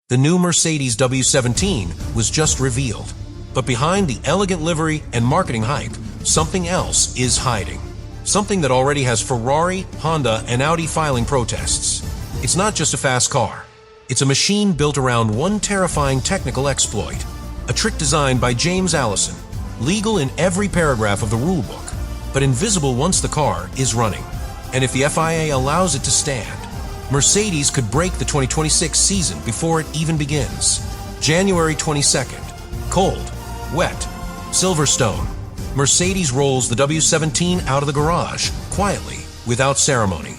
The new Mercedes W17 was just revealed. But behind the elegant livery and marketing hype, something else is hiding. Something that already has Ferrari, Honda, and Audi filing protests. It's not just a fast car. It's a machine built around one terrifying technical exploit. A trick designed by James Allison, legal in every paragraph of the rulebook, but invisible once the car is running. And if the FIA allows it to stand, Mercedes could break the 2026 season before it even begins. January 22nd. Cold, wet, Silverstone. Mercedes rolls the W17 out of the garage, quietly, without ceremony.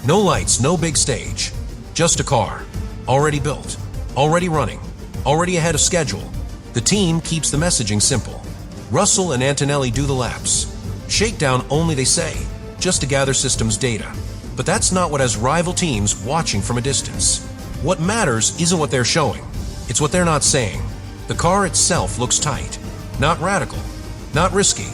No lights, no big stage. Just a car. Already built. Already running. Already ahead of schedule. The team keeps the messaging simple. Russell and Antonelli do the laps. Shakedown only, they say, just to gather systems data. But that's not what has rival teams watching from a distance. What matters isn't what they're showing. It's what they're not saying. The car itself looks tight. Not radical. Not risky.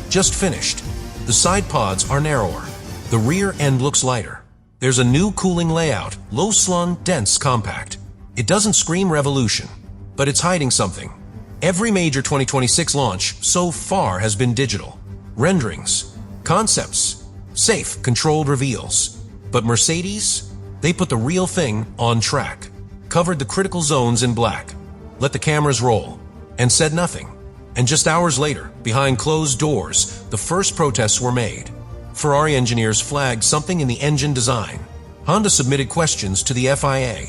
Just finished. The side pods are narrower. The rear end looks lighter. There's a new cooling layout, low-slung, dense, compact. It doesn't scream revolution, but it's hiding something. Every major 2026 launch so far has been digital. Renderings, concepts, safe, controlled reveals. But Mercedes, they put the real thing on track, covered the critical zones in black, let the cameras roll, and said nothing. And just hours later, behind closed doors, the first protests were made. Ferrari engineers flagged something in the engine design. Honda submitted questions to the FIA.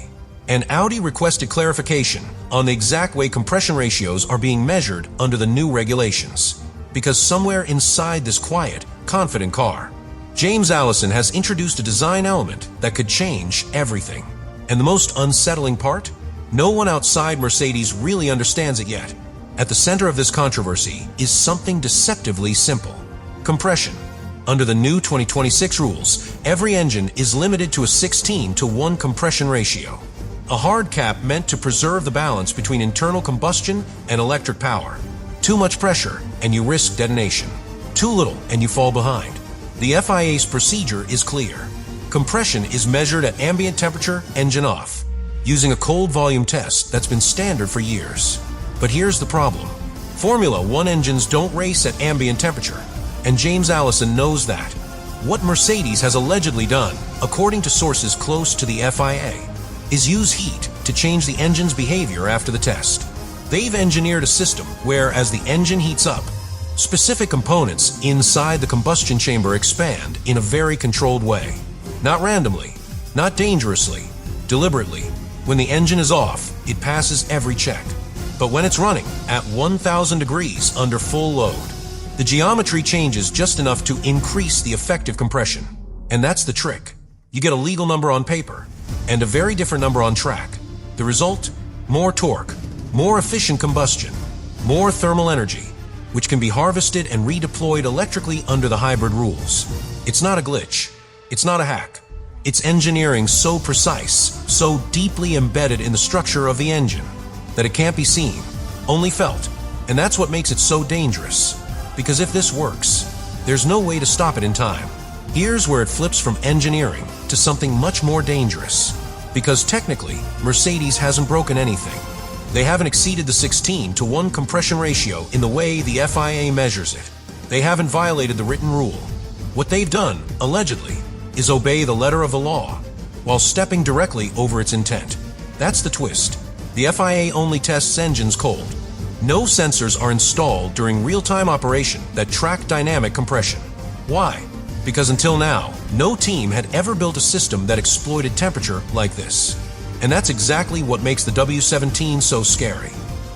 And Audi requested clarification on the exact way compression ratios are being measured under the new regulations. Because somewhere inside this quiet, confident car, James Allison has introduced a design element that could change everything. And the most unsettling part? No one outside Mercedes really understands it yet. At the center of this controversy is something deceptively simple. Compression. Under the new 2026 rules, every engine is limited to a 16:1 compression ratio. A hard cap meant to preserve the balance between internal combustion and electric power. Too much pressure, and you risk detonation. Too little, and you fall behind. The FIA's procedure is clear. Compression is measured at ambient temperature, engine off, using a cold volume test that's been standard for years. But here's the problem. Formula One engines don't race at ambient temperature, and James Allison knows that. What Mercedes has allegedly done, according to sources close to the FIA, is use heat to change the engine's behavior after the test. They've engineered a system where, as the engine heats up, specific components inside the combustion chamber expand in a very controlled way. Not randomly, not dangerously, deliberately. When the engine is off, it passes every check. But when it's running at 1,000 degrees under full load, the geometry changes just enough to increase the effective compression. And that's the trick. You get a legal number on paper and a very different number on track. The result? More torque, more efficient combustion, more thermal energy, which can be harvested and redeployed electrically under the hybrid rules. It's not a glitch. It's not a hack. It's engineering so precise, so deeply embedded in the structure of the engine, that it can't be seen, only felt. And that's what makes it so dangerous. Because if this works, there's no way to stop it in time. Here's where it flips from engineering to something much more dangerous. Because technically, Mercedes hasn't broken anything. They haven't exceeded the 16:1 compression ratio in the way the FIA measures it. They haven't violated the written rule. What they've done, allegedly, is obey the letter of the law, while stepping directly over its intent. That's the twist. The FIA only tests engines cold. No sensors are installed during real-time operation that track dynamic compression. Why? Because until now, no team had ever built a system that exploited temperature like this. And that's exactly what makes the W17 so scary.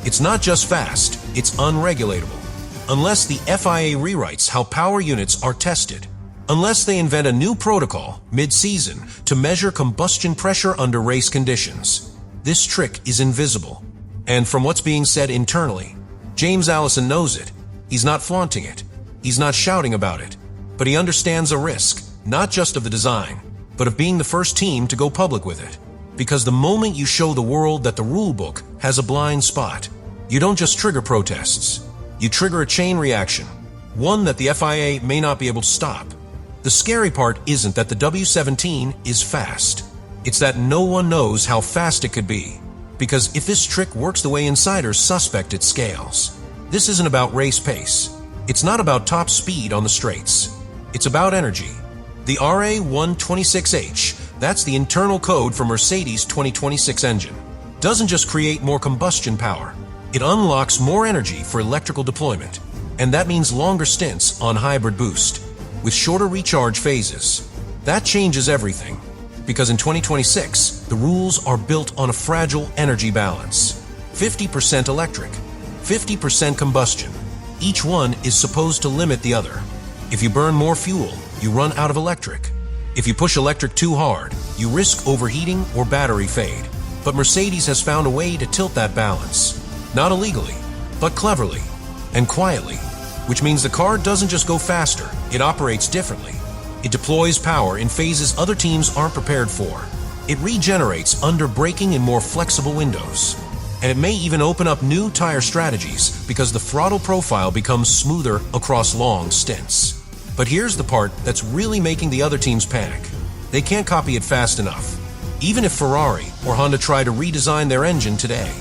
It's not just fast, it's unregulatable. Unless the FIA rewrites how power units are tested, unless they invent a new protocol mid-season to measure combustion pressure under race conditions, this trick is invisible. And from what's being said internally, James Allison knows it. He's not flaunting it. He's not shouting about it. But he understands a risk, not just of the design, but of being the first team to go public with it. Because the moment you show the world that the rulebook has a blind spot, you don't just trigger protests. You trigger a chain reaction, one that the FIA may not be able to stop. The scary part isn't that the W17 is fast. It's that no one knows how fast it could be. Because if this trick works the way insiders suspect it scales, this isn't about race pace. It's not about top speed on the straights. It's about energy. The RA126H, that's the internal code for Mercedes' 2026 engine, doesn't just create more combustion power. It unlocks more energy for electrical deployment. And that means longer stints on hybrid boost, with shorter recharge phases. That changes everything. Because in 2026, the rules are built on a fragile energy balance. 50% electric, 50% combustion. Each one is supposed to limit the other. If you burn more fuel, you run out of electric. If you push electric too hard, you risk overheating or battery fade. But Mercedes has found a way to tilt that balance. Not illegally, but cleverly and quietly, which means the car doesn't just go faster, it operates differently. It deploys power in phases other teams aren't prepared for. It regenerates under braking in more flexible windows. And it may even open up new tire strategies because the throttle profile becomes smoother across long stints. But here's the part that's really making the other teams panic. They can't copy it fast enough. Even if Ferrari or Honda try to redesign their engine today,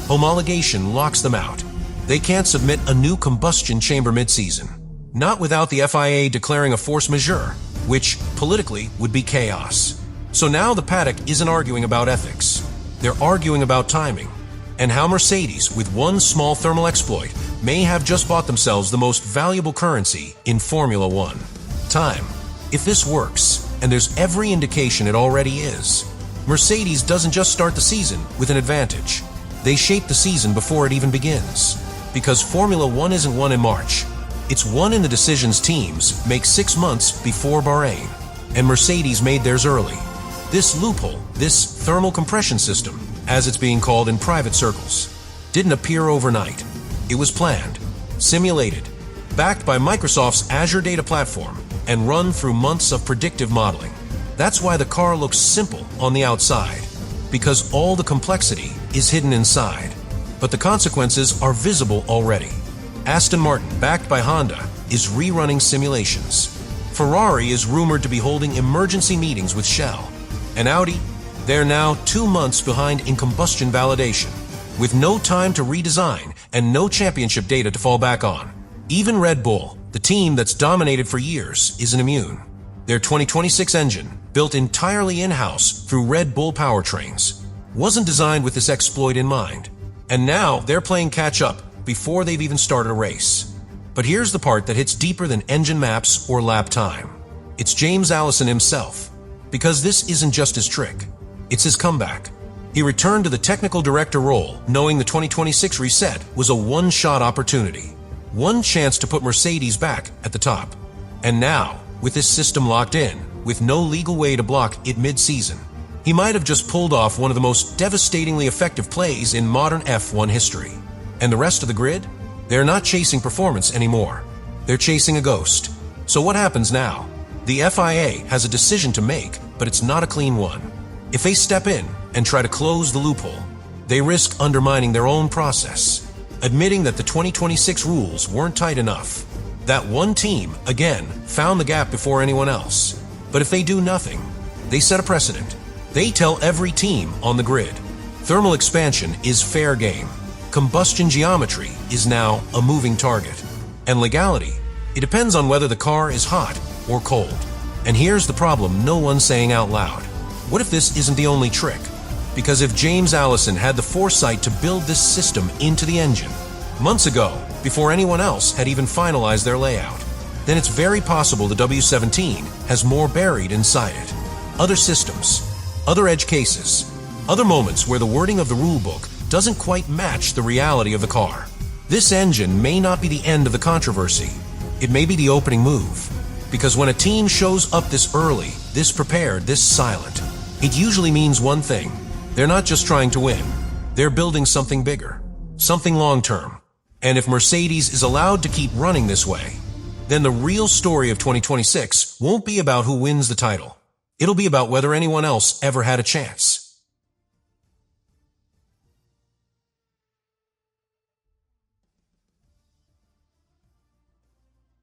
homologation locks them out. They can't submit a new combustion chamber mid-season. Not without the FIA declaring a force majeure, which, politically, would be chaos. So now the paddock isn't arguing about ethics. They're arguing about timing, and how Mercedes, with one small thermal exploit, may have just bought themselves the most valuable currency in Formula One. Time. If this works, and there's every indication it already is, Mercedes doesn't just start the season with an advantage. They shape the season before it even begins. Because Formula One isn't won in March. It's won in the decisions teams make 6 months before Bahrain, and Mercedes made theirs early. This loophole, this thermal compression system, as it's being called in private circles, didn't appear overnight. It was planned, simulated, backed by Microsoft's Azure data platform, and run through months of predictive modeling. That's why the car looks simple on the outside, because all the complexity is hidden inside. But the consequences are visible already. Aston Martin, backed by Honda, is rerunning simulations. Ferrari is rumored to be holding emergency meetings with Shell. And Audi, they're now 2 months behind in combustion validation, with no time to redesign and no championship data to fall back on. Even Red Bull, the team that's dominated for years, isn't immune. Their 2026 engine, built entirely in-house through Red Bull powertrains, wasn't designed with this exploit in mind. And now they're playing catch-up before they've even started a race. But here's the part that hits deeper than engine maps or lap time. It's James Allison himself. Because this isn't just his trick, it's his comeback. He returned to the technical director role, knowing the 2026 reset was a one-shot opportunity. One chance to put Mercedes back at the top. And now, with this system locked in, with no legal way to block it mid-season, he might have just pulled off one of the most devastatingly effective plays in modern F1 history. And the rest of the grid? They're not chasing performance anymore. They're chasing a ghost. So what happens now? The FIA has a decision to make, but it's not a clean one. If they step in and try to close the loophole, they risk undermining their own process, admitting that the 2026 rules weren't tight enough. That one team, again, found the gap before anyone else. But if they do nothing, they set a precedent. They tell every team on the grid, thermal expansion is fair game. Combustion geometry is now a moving target. And legality, it depends on whether the car is hot or cold. And here's the problem no one's saying out loud. What if this isn't the only trick? Because if James Allison had the foresight to build this system into the engine months ago, before anyone else had even finalized their layout, then it's very possible the W17 has more buried inside it. Other systems, other edge cases, other moments where the wording of the rulebook doesn't quite match the reality of the car. This engine may not be the end of the controversy. It may be the opening move. Because when a team shows up this early, this prepared, this silent, it usually means one thing. They're not just trying to win. They're building something bigger, something long-term. And if Mercedes is allowed to keep running this way, then the real story of 2026 won't be about who wins the title. It'll be about whether anyone else ever had a chance.